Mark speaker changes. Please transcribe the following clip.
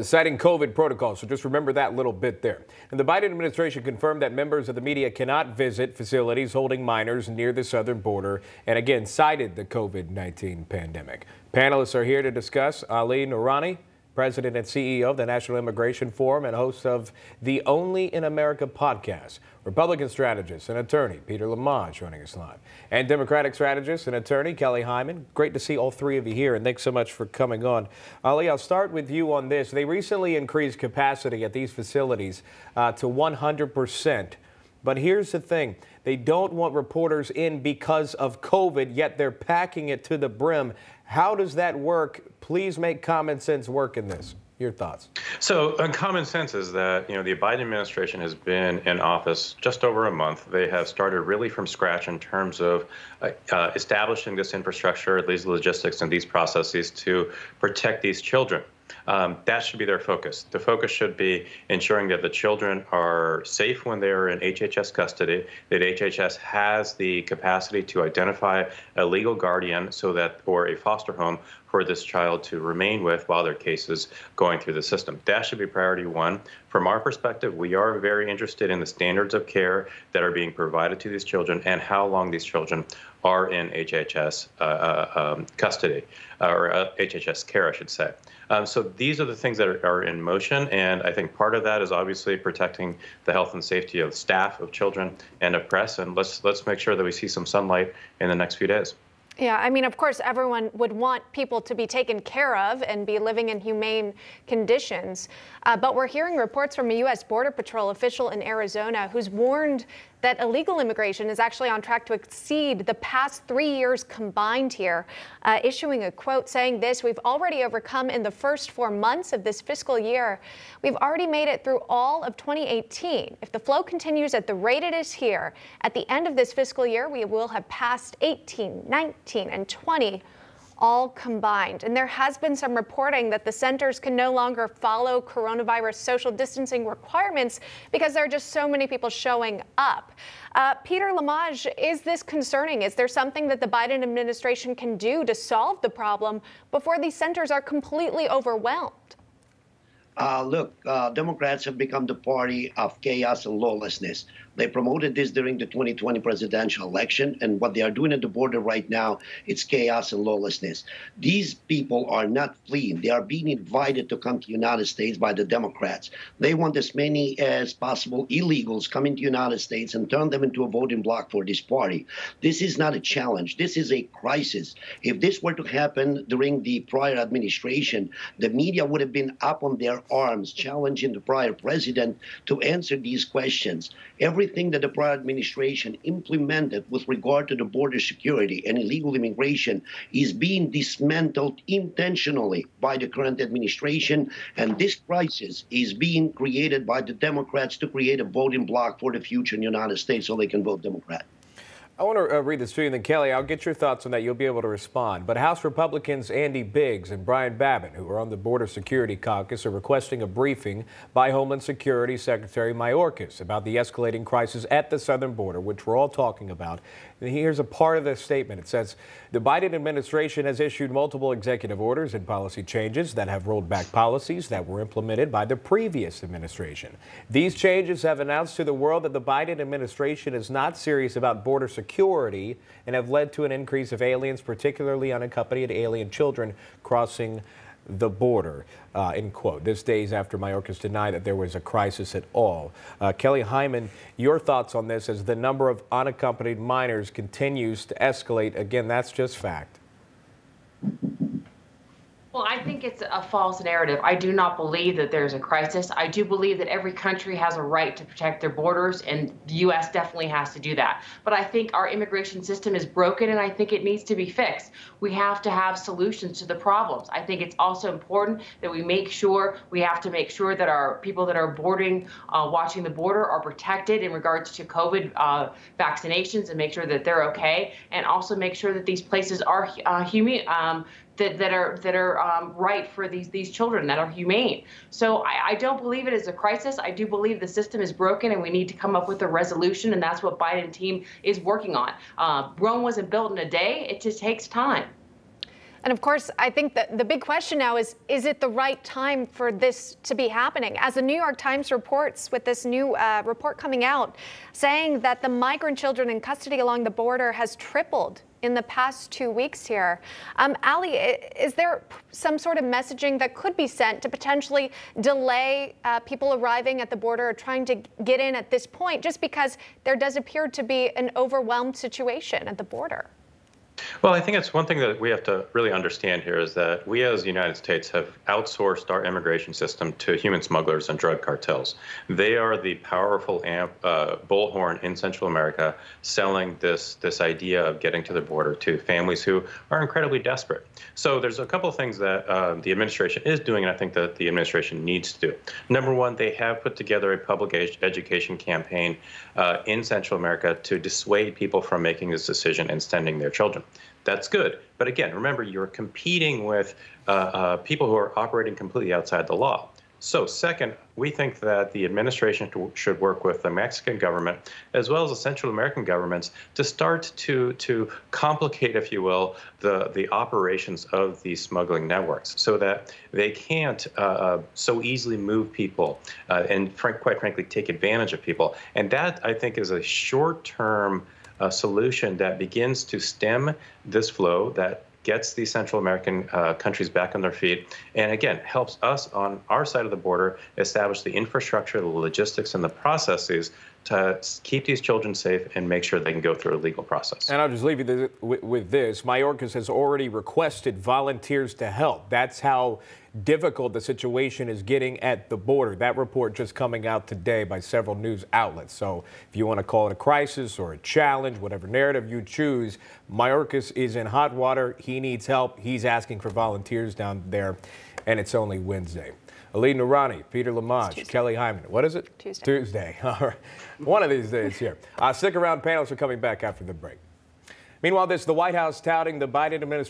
Speaker 1: Citing COVID protocols, so just remember that little bit there. And the Biden administration confirmed that members of the media cannot visit facilities holding minors near the southern border, and again cited the COVID-19 pandemic. Panelists are here to discuss. Ali Noorani, President and CEO of the National Immigration Forum and host of the Only in America podcast. Republican strategist and attorney Peter Lamont joining us live. And Democratic strategist and attorney Kelly Hyman. Great to see all three of you here, and thanks so much for coming on. Ali, I'll start with you on this. They recently increased capacity at these facilities to 100%. But here's the thing. They don't want reporters in because of COVID, yet they're packing it to the brim. How does that work? Please make common sense work in this. Your thoughts?
Speaker 2: So common sense is that, the Biden administration has been in office just over a month. They have started really from scratch in terms of establishing this infrastructure, these logistics, and these processes to protect these children. That should be their focus. The focus should be ensuring that the children are safe when they're in HHS custody, that HHS has the capacity to identify a legal guardian or a foster home for this child to remain with while their case is going through the system. That should be priority one. From our perspective, we are very interested in the standards of care that are being provided to these children and how long these children are in HHS custody, or HHS care, I should say. So these are the things that are in motion, and I think part of that is obviously protecting the health and safety of staff, of children, and of press. And let's make sure that we see some sunlight in the next few days.
Speaker 3: Yeah, I mean, of course, everyone would want people to be taken care of and be living in humane conditions. But we're hearing reports from a U.S. Border Patrol official in Arizona who's warned that illegal immigration is actually on track to exceed the past 3 years combined here, issuing a quote saying this: "We've already overcome in the first 4 months of this fiscal year. We've already made it through all of 2018. If the flow continues at the rate it is here, at the end of this fiscal year, we will have passed 18, 19, and 20 all combined." And there has been some reporting that the centers can no longer follow coronavirus social distancing requirements because there are just so many people showing up. Peter Lamont, is this concerning? Is there something that the Biden administration can do to solve the problem before these centers are completely overwhelmed?
Speaker 4: Look, Democrats have become the party of chaos and lawlessness. They promoted this during the 2020 presidential election, and what they are doing at the border right now, it's chaos and lawlessness. These people are not fleeing. They are being invited to come to the United States by the Democrats. They want as many as possible illegals coming to the United States and turn them into a voting bloc for this party. This is not a challenge. This is a crisis. If this were to happen during the prior administration, the media would have been up on their arms challenging the prior president to answer these questions. Everything that the prior administration implemented with regard to the border security and illegal immigration is being dismantled intentionally by the current administration, and this crisis is being created by the Democrats to create a voting bloc for the future in the United States so they can vote Democrat.
Speaker 1: I want to read this to you, and then Kelly, I'll get your thoughts on that. You'll be able to respond. But House Republicans Andy Biggs and Brian Babbitt, who are on the Border Security Caucus, are requesting a briefing by Homeland Security Secretary Mayorkas about the escalating crisis at the southern border, which we're all talking about. And here's a part of the statement. It says, the Biden administration has issued multiple executive orders and policy changes that have rolled back policies that were implemented by the previous administration. These changes have announced to the world that the Biden administration is not serious about border security and have led to an increase of aliens, particularly unaccompanied alien children, crossing the border, end quote. This days after Mayorkas denied that there was a crisis at all. Kelly Hyman, your thoughts on this as the number of unaccompanied minors continues to escalate. Again, that's just fact.
Speaker 5: Well, I think it's a false narrative. I do not believe that there's a crisis. I do believe that every country has a right to protect their borders, and the U.S. definitely has to do that. But I think our immigration system is broken, and I think it needs to be fixed. We have to have solutions to the problems. I think it's also important that we make sure that our people that are boarding, watching the border, are protected in regards to COVID vaccinations, and make sure that they're okay, and also make sure that these places are humane. That are right for these children, that are humane. So I don't believe it is a crisis. I do believe the system is broken and we need to come up with a resolution, and that's what Biden team is working on. Rome wasn't built in a day. It just takes time.
Speaker 3: And of course, I think that the big question now is it the right time for this to be happening? As the New York Times reports with this new report coming out saying that the migrant children in custody along the border has tripled in the past 2 weeks here. Ali, is there some sort of messaging that could be sent to potentially delay people arriving at the border or trying to get in at this point, just because there does appear to be an overwhelmed situation at the border?
Speaker 2: Well, I think it's one thing that we have to really understand here is that we as the United States have outsourced our immigration system to human smugglers and drug cartels. They are the powerful bullhorn in Central America selling this idea of getting to the border to families who are incredibly desperate. So there's a couple of things that the administration is doing, and I think that the administration needs to do. Number one, they have put together a public education campaign in Central America to dissuade people from making this decision and sending their children. That's good. But again, remember, you're competing with people who are operating completely outside the law. So second, we think that the administration should work with the Mexican government as well as the Central American governments to start to complicate, if you will, the operations of these smuggling networks so that they can't so easily move people and quite frankly, take advantage of people. And that, I think, is a short-term solution that begins to stem this flow, that gets these Central American countries back on their feet, and again, helps us on our side of the border establish the infrastructure, the logistics, and the processes to keep these children safe and make sure they can go through a legal process.
Speaker 1: And I'll just leave you with this. Mayorkas has already requested volunteers to help. That's how difficult the situation is getting at the border. That report just coming out today by several news outlets. So if you want to call it a crisis or a challenge, whatever narrative you choose, Mayorkas is in hot water. He needs help. He's asking for volunteers down there, and it's only Wednesday. Ali Noorani, Peter Lamont, Kelly Hyman. What is it? Tuesday. All right. One of these days here. Stick around. Panelists are coming back after the break. Meanwhile, the White House touting the Biden administration